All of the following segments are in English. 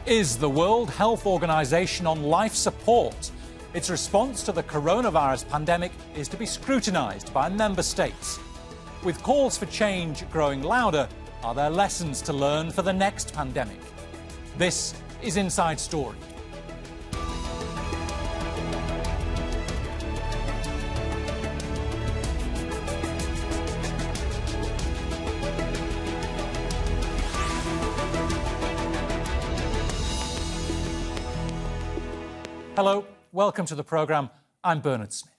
Is the World Health Organization on life support? Its response to the coronavirus pandemic is to be scrutinized by member states. With calls for change growing louder, are there lessons to learn for the next pandemic? This is Inside Story. Hello, welcome to the programme. I'm Bernard Smith.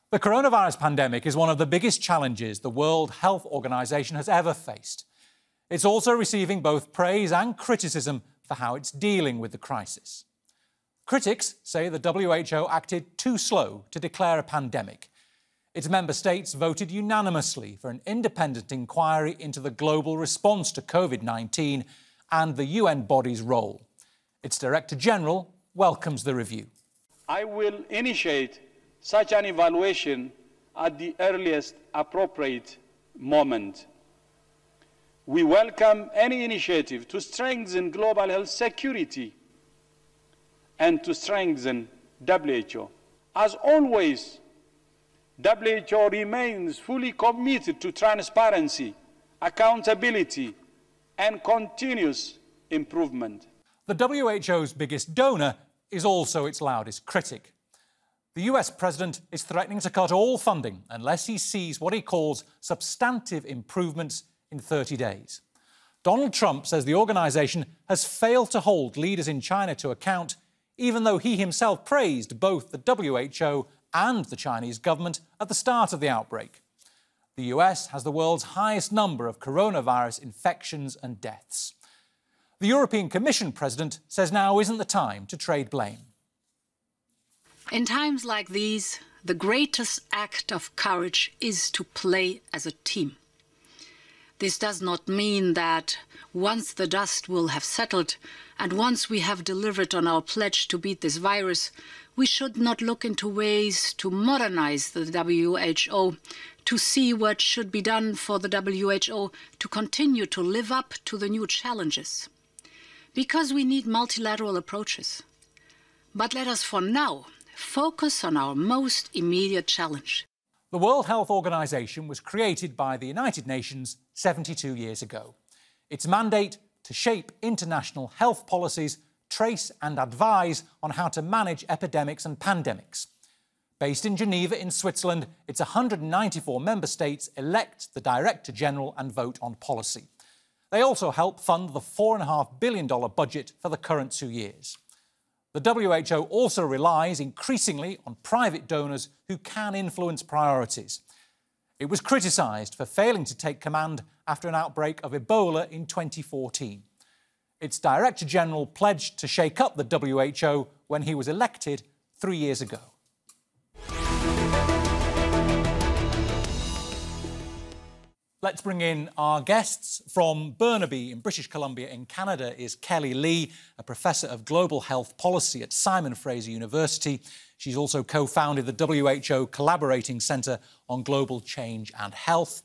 The coronavirus pandemic is one of the biggest challenges the World Health Organization has ever faced. It's also receiving both praise and criticism for how it's dealing with the crisis. Critics say the WHO acted too slow to declare a pandemic. Its member states voted unanimously for an independent inquiry into the global response to COVID-19 and the UN body's role. Its Director General welcomes the review. I will initiate such an evaluation at the earliest appropriate moment. We welcome any initiative to strengthen global health security and to strengthen WHO. As always, WHO remains fully committed to transparency, accountability, and continuous improvement. The WHO's biggest donor is also its loudest critic. The US president is threatening to cut all funding unless he sees what he calls substantive improvements in 30 days. Donald Trump says the organisation has failed to hold leaders in China to account, even though he himself praised both the WHO and the Chinese government at the start of the outbreak. The US has the world's highest number of coronavirus infections and deaths. The European Commission president says now isn't the time to trade blame. In times like these, the greatest act of courage is to play as a team. This does not mean that once the dust will have settled and once we have delivered on our pledge to beat this virus, we should not look into ways to modernize the WHO, to see what should be done for the WHO to continue to live up to the new challenges. Because we need multilateral approaches. But let us for now focus on our most immediate challenge. The World Health Organization was created by the United Nations 72 years ago. Its mandate to shape international health policies, trace and advise on how to manage epidemics and pandemics. Based in Geneva in Switzerland, its 194 member states elect the Director General and vote on policy. They also help fund the $4.5 billion budget for the current 2 years. The WHO also relies increasingly on private donors who can influence priorities. It was criticised for failing to take command after an outbreak of Ebola in 2014. Its Director General pledged to shake up the WHO when he was elected 3 years ago. Let's bring in our guests. From Burnaby in British Columbia in Canada is Kelley Lee, a Professor of Global Health Policy at Simon Fraser University. She's also co-founded the WHO Collaborating Centre on Global Change and Health.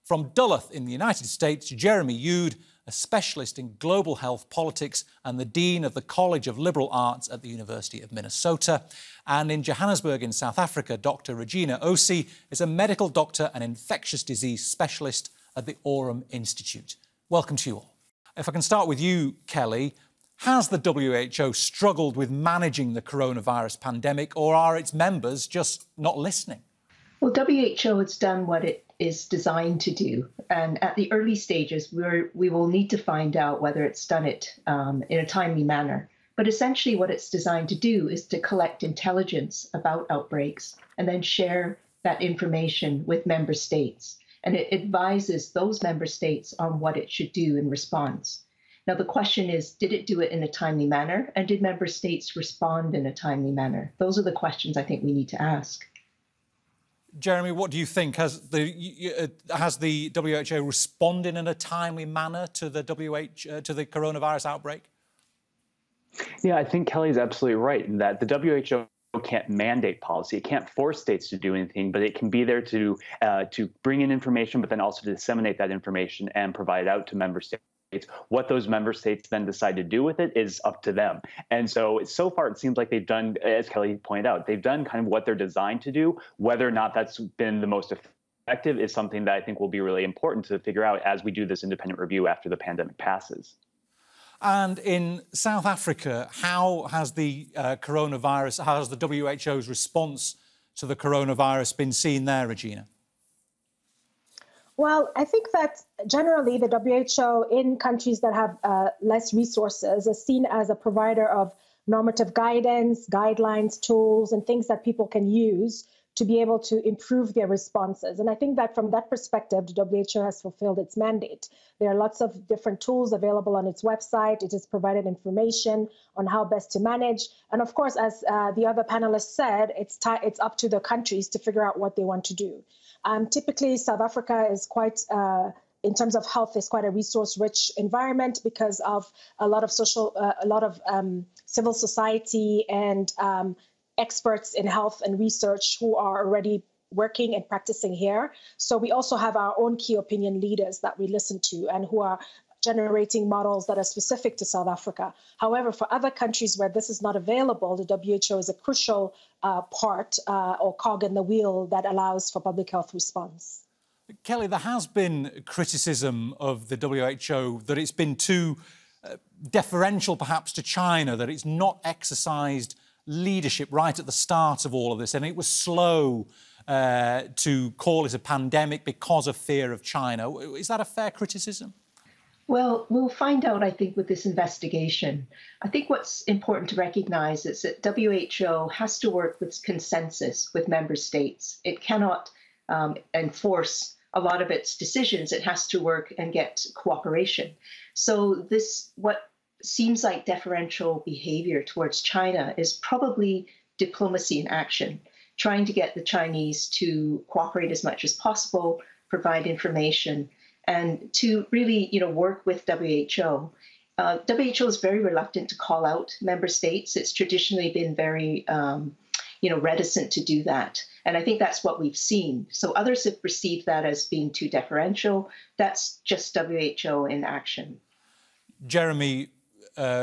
From Duluth in the United States, Jeremy Yude, a specialist in global health politics and the Dean of the College of Liberal Arts at the University of Minnesota. And in Johannesburg in South Africa, Dr. Regina Osi is a medical doctor and infectious disease specialist at the Aurum Institute. Welcome to you all. If I can start with you, Kelley, has the WHO struggled with managing the coronavirus pandemic, or are its members just not listening? Well, WHO has done what it is designed to do. And at the early stages, we will need to find out whether it's done it in a timely manner. But essentially what it's designed to do is to collect intelligence about outbreaks and then share that information with member states. And it advises those member states on what it should do in response. Now, the question is, did it do it in a timely manner? And did member states respond in a timely manner? Those are the questions I think we need to ask. Jeremy, what do you think? Has the WHO responded in a timely manner to the coronavirus outbreak? Yeah, I think Kelley's absolutely right in that the WHO can't mandate policy. It can't force states to do anything, but it can be there to bring in information, but then also to disseminate that information and provide it out to member states What those member states then decide to do with it is up to them. And so far, it seems like they've done, as Kelley pointed out, they've done kind of what they're designed to do. Whether or not that's been the most effective is something that I think will be really important to figure out as we do this independent review after the pandemic passes. And in South Africa, how has the how has the WHO's response to the coronavirus been seen there, Regina? Well, I think that generally the WHO in countries that have less resources is seen as a provider of normative guidance, guidelines, tools, and things that people can use to be able to improve their responses. And I think that from that perspective, the WHO has fulfilled its mandate. There are lots of different tools available on its website. It has provided information on how best to manage. And of course, as the other panelists said, it's up to the countries to figure out what they want to do. Typically, South Africa is quite, in terms of health, is quite a resource-rich environment because of a lot of civil society and experts in health and research who are already working and practicing here. So we also have our own key opinion leaders that we listen to and who are generating models that are specific to South Africa. However, for other countries where this is not available, the WHO is a crucial part or cog in the wheel that allows for public health response. Kelley, there has been criticism of the WHO that it's been too deferential perhaps to China, that it's not exercised leadership right at the start of all of this, and it was slow to call it a pandemic because of fear of China. Is that a fair criticism? Well, we'll find out, I think, with this investigation. I think what's important to recognize is that WHO has to work with consensus with member states. It cannot enforce a lot of its decisions. It has to work and get cooperation. So what seems like deferential behavior towards China is probably diplomacy in action, trying to get the Chinese to cooperate as much as possible, provide information, and to really, work with WHO. WHO is very reluctant to call out member states. It's traditionally been very, reticent to do that. And I think that's what we've seen. So others have perceived that as being too deferential. That's just WHO in action. Jeremy,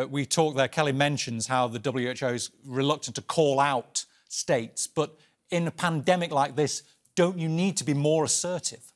we talked there, Kelley mentions how the WHO is reluctant to call out states, but in a pandemic like this, don't you need to be more assertive?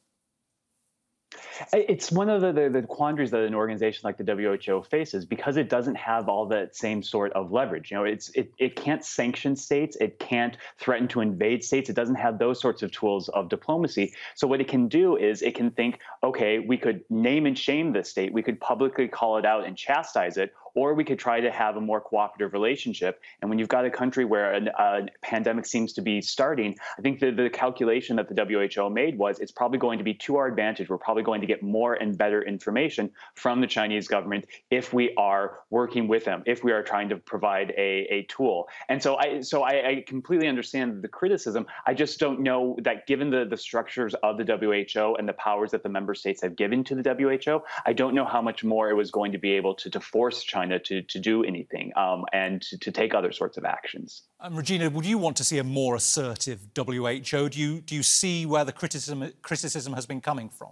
It's one of the quandaries that an organization like the WHO faces because it doesn't have all that same sort of leverage. It can't sanction states. It can't threaten to invade states. It doesn't have those sorts of tools of diplomacy. So what it can do is it can think, OK, we could name and shame the state. We could publicly call it out and chastise it. Or we could try to have a more cooperative relationship. And when you've got a country where a pandemic seems to be starting, I think the calculation that the WHO made was it's probably going to be to our advantage. We're probably going to get more and better information from the Chinese government if we are working with them, if we are trying to provide a tool. And so I completely understand the criticism. I just don't know that given the structures of the WHO and the powers that the member states have given to the WHO, I don't know how much more it was going to be able to force China to do anything and to take other sorts of actions. Regina, would you want to see a more assertive WHO? Do you see where the criticism has been coming from?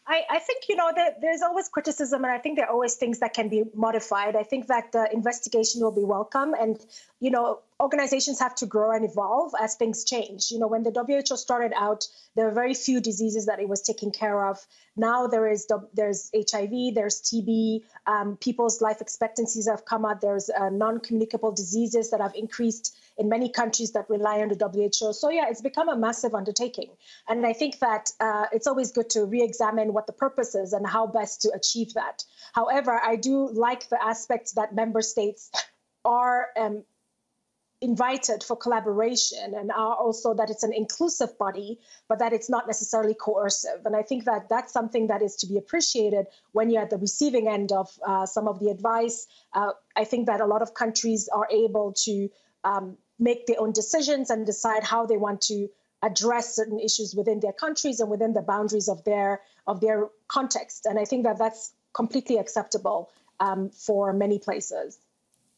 I think, there's always criticism, and I think there are always things that can be modified. I think that the investigation will be welcome. And, organizations have to grow and evolve as things change. When the WHO started out, there were very few diseases that it was taking care of. Now there's HIV, there's TB, people's life expectancies have come out. There's non-communicable diseases that have increased in many countries that rely on the WHO. So yeah, it's become a massive undertaking. And I think that it's always good to re-examine what the purpose is and how best to achieve that. However, I do like the aspects that member states are invited for collaboration and are also that it's an inclusive body, but that it's not necessarily coercive. And I think that that's something that is to be appreciated when you're at the receiving end of some of the advice. I think that a lot of countries are able to make their own decisions and decide how they want to address certain issues within their countries and within the boundaries of their context. And I think that that's completely acceptable for many places.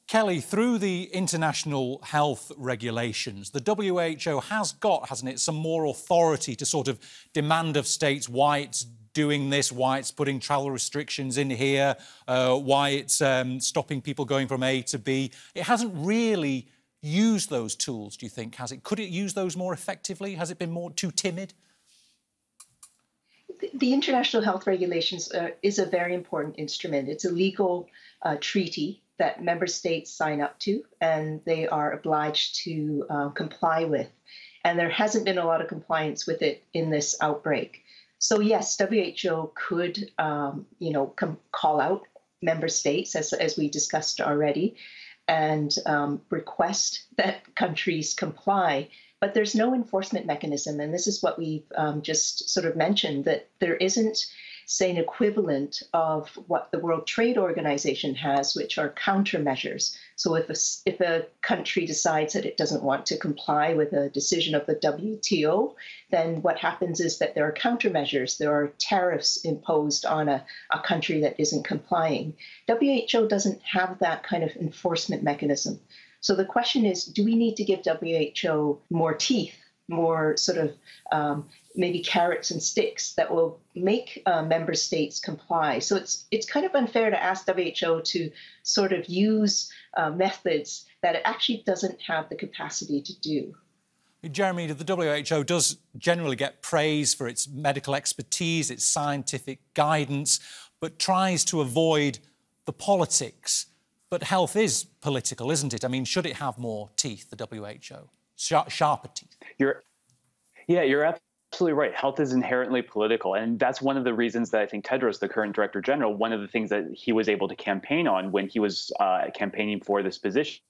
Kelley, through the international health regulations, the WHO has got, hasn't it, some more authority to sort of demand of states why it's doing this, why it's putting travel restrictions in here, why it's stopping people going from A to B. It hasn't really used those tools, do you think, has it? Could it use those more effectively? Has it been too timid? The international health regulations is a very important instrument. It's a legal treaty that member states sign up to, and they are obliged to comply with. And there hasn't been a lot of compliance with it in this outbreak. So yes, WHO could, call out member states, as we discussed already, and request that countries comply. But there's no enforcement mechanism. And this is what we've just sort of mentioned, that there isn't, say, an equivalent of what the World Trade Organization has, which are countermeasures. So if a country decides that it doesn't want to comply with a decision of the WTO, then what happens is that there are countermeasures. There are tariffs imposed on a country that isn't complying. WHO doesn't have that kind of enforcement mechanism. So the question is, do we need to give WHO more teeth, more sort of maybe carrots and sticks that will make member states comply? So it's kind of unfair to ask WHO to sort of use methods that it actually doesn't have the capacity to do. Jeremy, the WHO does generally get praise for its medical expertise, its scientific guidance, but tries to avoid the politics. But health is political, isn't it? I mean, should it have more teeth, the WHO? Sharper teeth? You're absolutely right. Health is inherently political. And that's one of the reasons that I think Tedros, the current Director General, one of the things that he was able to campaign on when he was campaigning for this position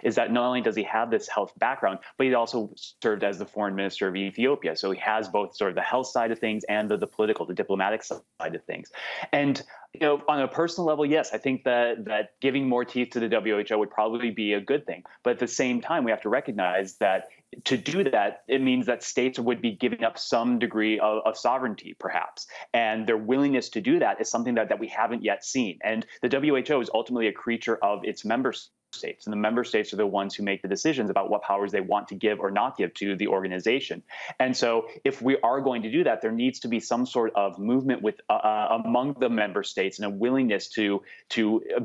is that not only does he have this health background, but he also served as the foreign minister of Ethiopia. So he has both sort of the health side of things and the political, the diplomatic side of things. And on a personal level, yes, I think that giving more teeth to the WHO would probably be a good thing. But at the same time, we have to recognize that to do that, it means that states would be giving up some degree of sovereignty, perhaps. And their willingness to do that is something that we haven't yet seen. And the WHO is ultimately a creature of its member states, and the member states are the ones who make the decisions about what powers they want to give or not give to the organization. And so if we are going to do that, there needs to be some sort of movement with among the member states and a willingness to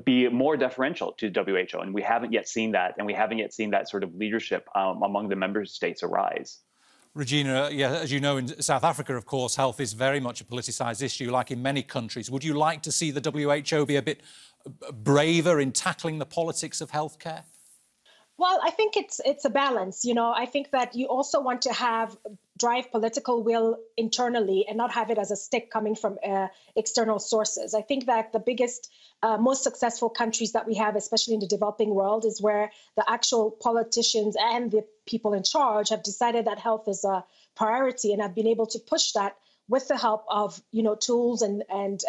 be more deferential to WHO. And we haven't yet seen that, and we haven't yet seen that sort of leadership among the member states arise. Regina, as you know, in South Africa, of course, health is very much a politicised issue, like in many countries. Would you like to see the WHO be a bit braver in tackling the politics of healthcare? Well, I think it's a balance. I think that you also want to drive political will internally and not have it as a stick coming from external sources. I think that the biggest, most successful countries that we have, especially in the developing world, is where the actual politicians and the people in charge have decided that health is a priority and have been able to push that with the help of tools and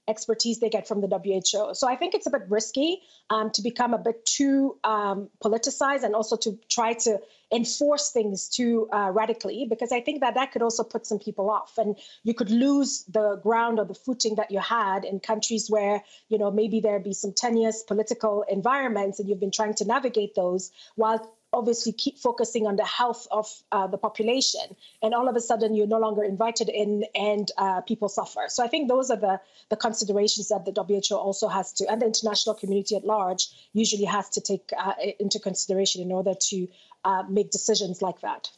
expertise they get from the WHO. So I think it's a bit risky to become a bit too politicized and also to try to enforce things too radically, because I think that could also put some people off, and you could lose the ground or the footing that you had in countries where maybe there be some tenuous political environments and you've been trying to navigate those while obviously keep focusing on the health of the population, and all of a sudden you're no longer invited in and people suffer. So I think those are the considerations that the WHO also has to, and the international community at large usually has to take into consideration in order to make decisions like that.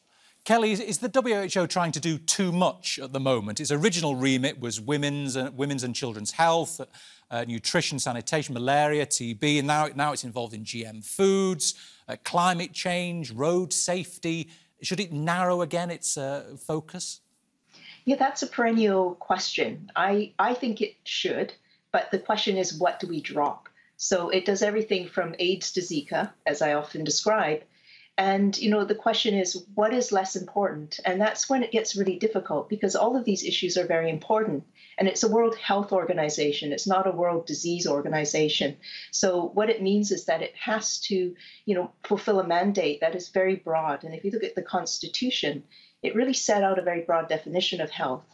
Kelley, is the WHO trying to do too much at the moment? Its original remit was women's and children's health, nutrition, sanitation, malaria, TB, and now it's involved in GM foods, climate change, road safety. Should it narrow again its focus? Yeah, that's a perennial question. I think it should, but the question is, what do we drop? So it does everything from AIDS to Zika, as I often describe. And, the question is, what is less important? And that's when it gets really difficult, because all of these issues are very important. And it's a World Health Organization. It's not a World Disease Organization. So what it means is that it has to, fulfill a mandate that is very broad. And if you look at the Constitution, it really set out a very broad definition of health,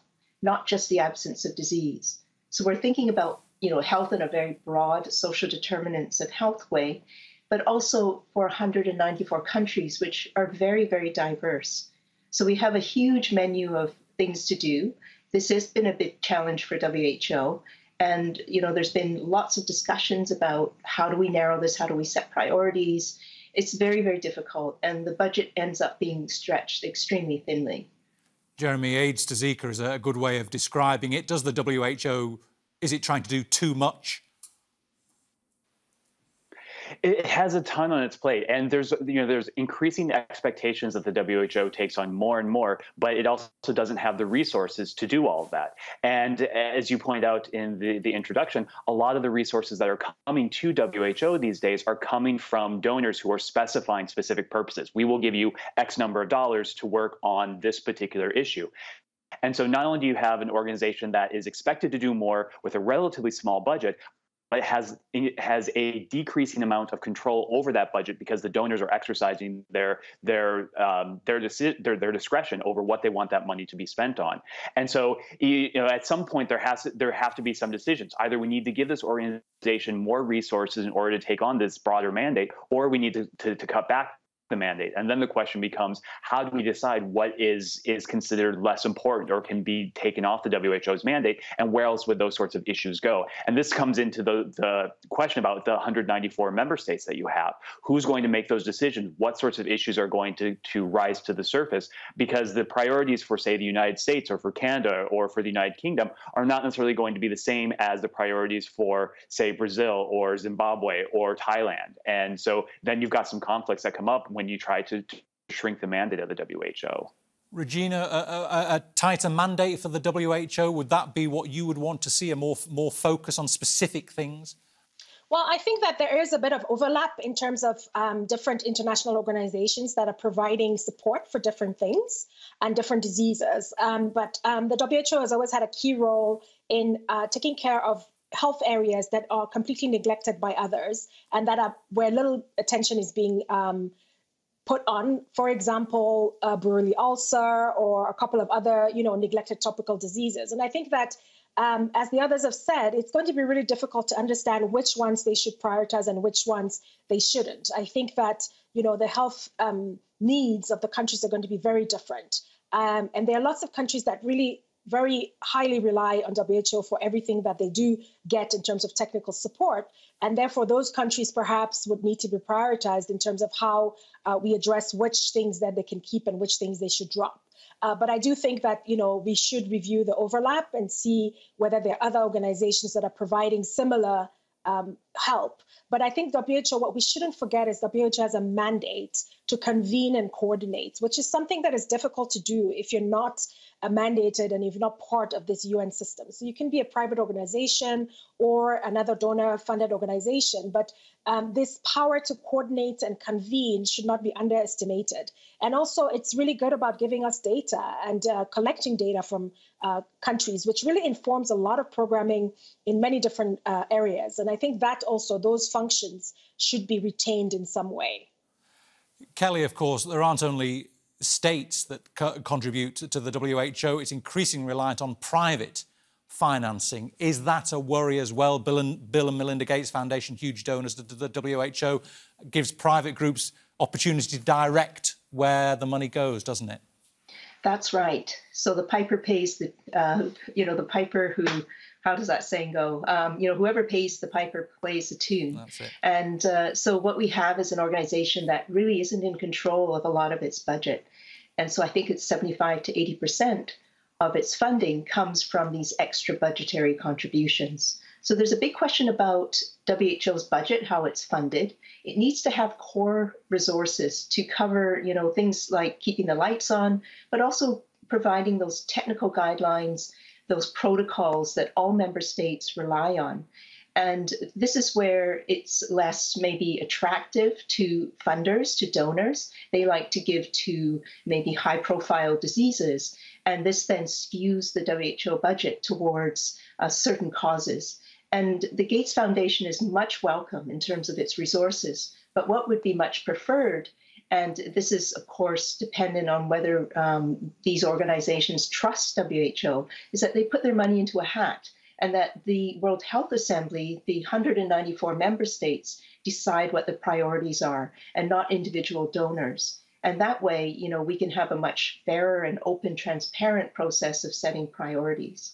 not just the absence of disease. So we're thinking about, health in a very broad social determinants of health way, but also for 194 countries, which are very, very diverse. So we have a huge menu of things to do. this has been a big challenge for WHO. And, there's been lots of discussions about how do we narrow this? How do we set priorities? It's very, very difficult. And the budget ends up being stretched extremely thinly. Jeremy, AIDS to Zika is a good way of describing it. Does the WHO, is it trying to do too much? It has a ton on its plate, and there's increasing expectations that the WHO takes on more and more, but it also doesn't have the resources to do all of that. And as you point out in the introduction, a lot of the resources that are coming to WHO these days are coming from donors who are specifying specific purposes. We will give you X number of dollars to work on this particular issue. And so not only do you have an organization that is expected to do more with a relatively small budget, but it has a decreasing amount of control over that budget because the donors are exercising their discretion over what they want that money to be spent on. And so, at some point there have to be some decisions. Either we need to give this organization more resources in order to take on this broader mandate, or we need to cut back the mandate. And then the question becomes, how do we decide what is considered less important or can be taken off the WHO's mandate, and where else would those sorts of issues go? And this comes into the question about the 194 member states that you have. Who's going to make those decisions? What sorts of issues are going to rise to the surface? Because the priorities for, say, the United States or for Canada or for the United Kingdom are not necessarily going to be the same as the priorities for, say, Brazil or Zimbabwe or Thailand. And so then you've got some conflicts that come up when you try to shrink the mandate of the WHO. Regina, a tighter mandate for the WHO, would that be what you would want to see, a more focus on specific things? Well, I think that there is a bit of overlap in terms of different international organizations that are providing support for different things and different diseases. But the WHO has always had a key role in taking care of health areas that are completely neglected by others and that are where little attention is being put on, for example, Buruli ulcer or a couple of other, neglected topical diseases. And I think that, as the others have said, it's going to be really difficult to understand which ones they should prioritize and which ones they shouldn't. I think that, the health needs of the countries are going to be very different. And there are lots of countries that really very highly rely on WHO for everything that they do get in terms of technical support. And therefore, those countries perhaps would need to be prioritized in terms of how we address which things that they can keep and which things they should drop. But I do think that, we should review the overlap and see whether there are other organizations that are providing similar help. But I think WHO, what we shouldn't forget is WHO has a mandate to convene and coordinate, which is something that is difficult to do if you're not mandated and if you're not part of this UN system. So you can be a private organization or another donor-funded organization, but this power to coordinate and convene should not be underestimated. And also, it's really good about giving us data and collecting data from countries, which really informs a lot of programming in many different areas. And I think that also, those functions should be retained in some way. Kelley, of course, there aren't only states that contribute to the WHO, it's increasingly reliant on private financing. Is that a worry as well? Bill and Melinda Gates Foundation, huge donors to the WHO, gives private groups opportunity to direct where the money goes, doesn't it? That's right. So the piper pays the, the piper who, how does that saying go? Whoever pays the piper plays the tune. That's it. And so what we have is an organization that really isn't in control of a lot of its budget. And so I think it's 75 to 80% of its funding comes from these extra budgetary contributions. So there's a big question about WHO's budget, how it's funded. It needs to have core resources to cover, things like keeping the lights on, but also providing those technical guidelines, those protocols that all member states rely on. And this is where it's less maybe attractive to funders, to donors. They like to give to maybe high-profile diseases, and this then skews the WHO budget towards certain causes. And the Gates Foundation is much welcome in terms of its resources, but what would be much preferred, and this is, of course, dependent on whether these organizations trust WHO, is that they put their money into a hat and that the World Health Assembly, the 194 member states, decide what the priorities are and not individual donors. And that way, you know, we can have a much fairer and open, transparent process of setting priorities.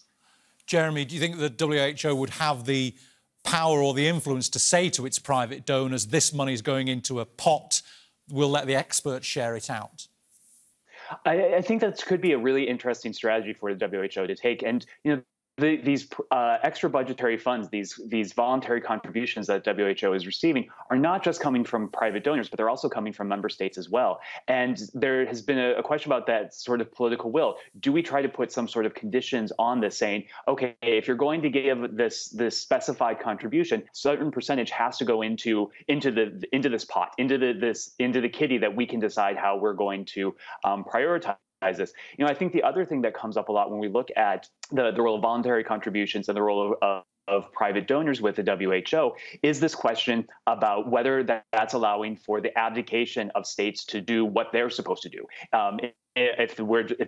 Jeremy, do you think the WHO would have the power or the influence to say to its private donors, this money is going into a pot, we'll let the experts share it out? I think that could be a really interesting strategy for the WHO to take. And, you know, these extra budgetary funds, these voluntary contributions that WHO is receiving are not just coming from private donors, but they're also coming from member states as well. And there has been a question about that sort of political will. Do we try to put some sort of conditions on this, saying, okay, if you're going to give this specified contribution, certain percentage has to go into this pot, into the kitty that we can decide how we're going to prioritize this. You know, I think the other thing that comes up a lot when we look at the role of voluntary contributions and the role of private donors with the WHO is this question about whether that's allowing for the abdication of states to do what they're supposed to do. If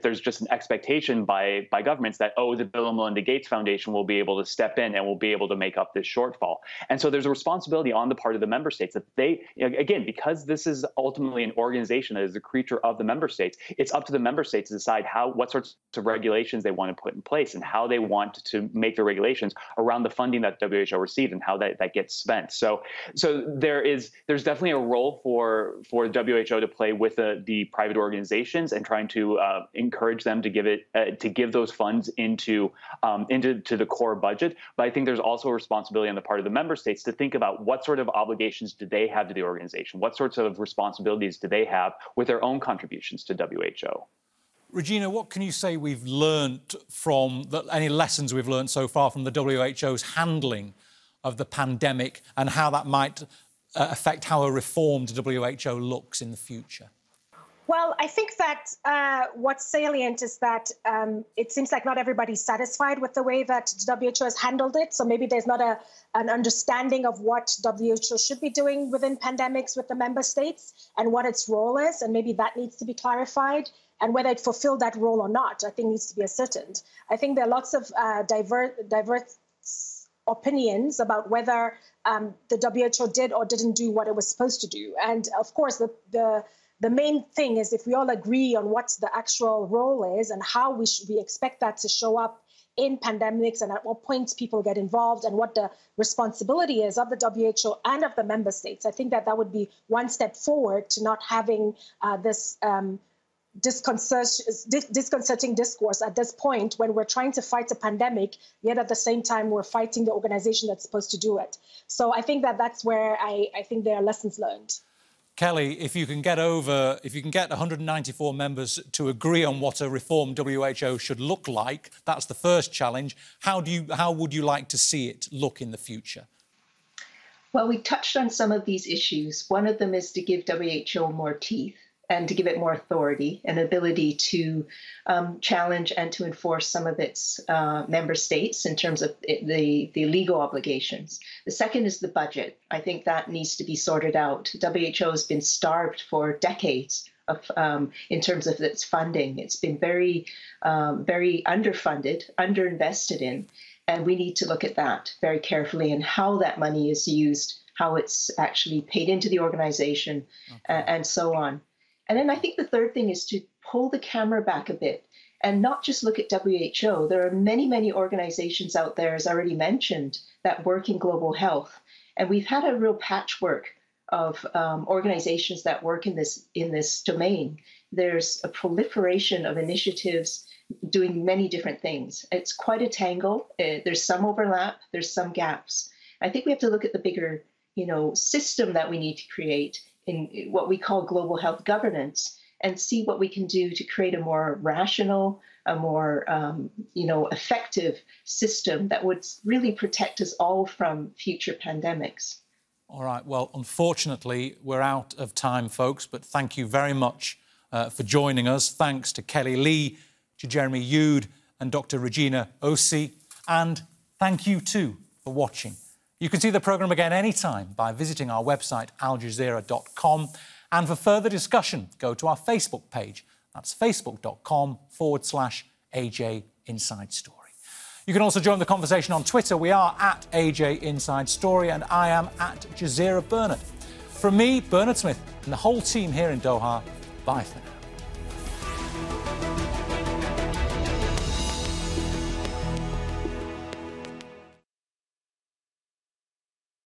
there's just an expectation by governments that, oh, the Bill and Melinda Gates Foundation will be able to step in and will be able to make up this shortfall. And so there's a responsibility on the part of the member states that they, again, because this is ultimately an organization that is a creature of the member states, it's up to the member states to decide what sorts of regulations they want to put in place and how they want to make the regulations around the funding that WHO receives and how that gets spent. So there's definitely a role for WHO to play with the private organizations and trying to encourage them to give those funds into the core budget. But I think there's also a responsibility on the part of the member states to think about what sort of obligations do they have to the organization? What sorts of responsibilities do they have with their own contributions to WHO? Regina, what can you say we've learned from any lessons we've learned so far from the WHO's handling of the pandemic and how that might affect how a reformed WHO looks in the future? Well, I think that what's salient is that it seems like not everybody's satisfied with the way that WHO has handled it. So maybe there's not an understanding of what WHO should be doing within pandemics with the member states and what its role is. And maybe that needs to be clarified. And whether it fulfilled that role or not, I think needs to be ascertained. I think there are lots of diverse opinions about whether the WHO did or didn't do what it was supposed to do. And of course, the main thing is if we all agree on what the actual role is and how we expect that to show up in pandemics and at what points people get involved and what the responsibility is of the WHO and of the member states. I think that would be one step forward to not having this disconcerting discourse at this point when we're trying to fight a pandemic, yet at the same time we're fighting the organization that's supposed to do it. So I think that's where I think there are lessons learned. Kelley, if you can get 194 members to agree on what a reformed WHO should look like, that's the first challenge. How would you like to see it look in the future? Well, we touched on some of these issues. One of them is to give WHO more teeth and to give it more authority and ability to challenge and to enforce some of its member states in terms of the legal obligations. The second is the budget. I think that needs to be sorted out. WHO has been starved for decades in terms of its funding. It's been very underfunded, underinvested in, and we need to look at that very carefully and how that money is used, how it's actually paid into the organization, and so on. And then I think the third thing is to pull the camera back a bit and not just look at WHO. There are many, many organizations out there, as already mentioned, that work in global health. And we've had a real patchwork of organizations that work in this domain. There's a proliferation of initiatives doing many different things. It's quite a tangle. There's some overlap. There's some gaps. I think we have to look at the bigger, system that we need to create in what we call global health governance and see what we can do to create a more rational, a more, effective system that would really protect us all from future pandemics. All right. Well, unfortunately, we're out of time, folks, but thank you very much for joining us. Thanks to Kelley Lee, to Jeremy Yude and Dr. Regina Osi. And thank you, too, for watching. You can see the programme again anytime by visiting our website, aljazeera.com. And for further discussion, go to our Facebook page. That's facebook.com/AJ Inside Story. You can also join the conversation on Twitter. We are at AJ Inside Story, and I am at Jazeera Bernard. From me, Bernard Smith, and the whole team here in Doha, Bye for now.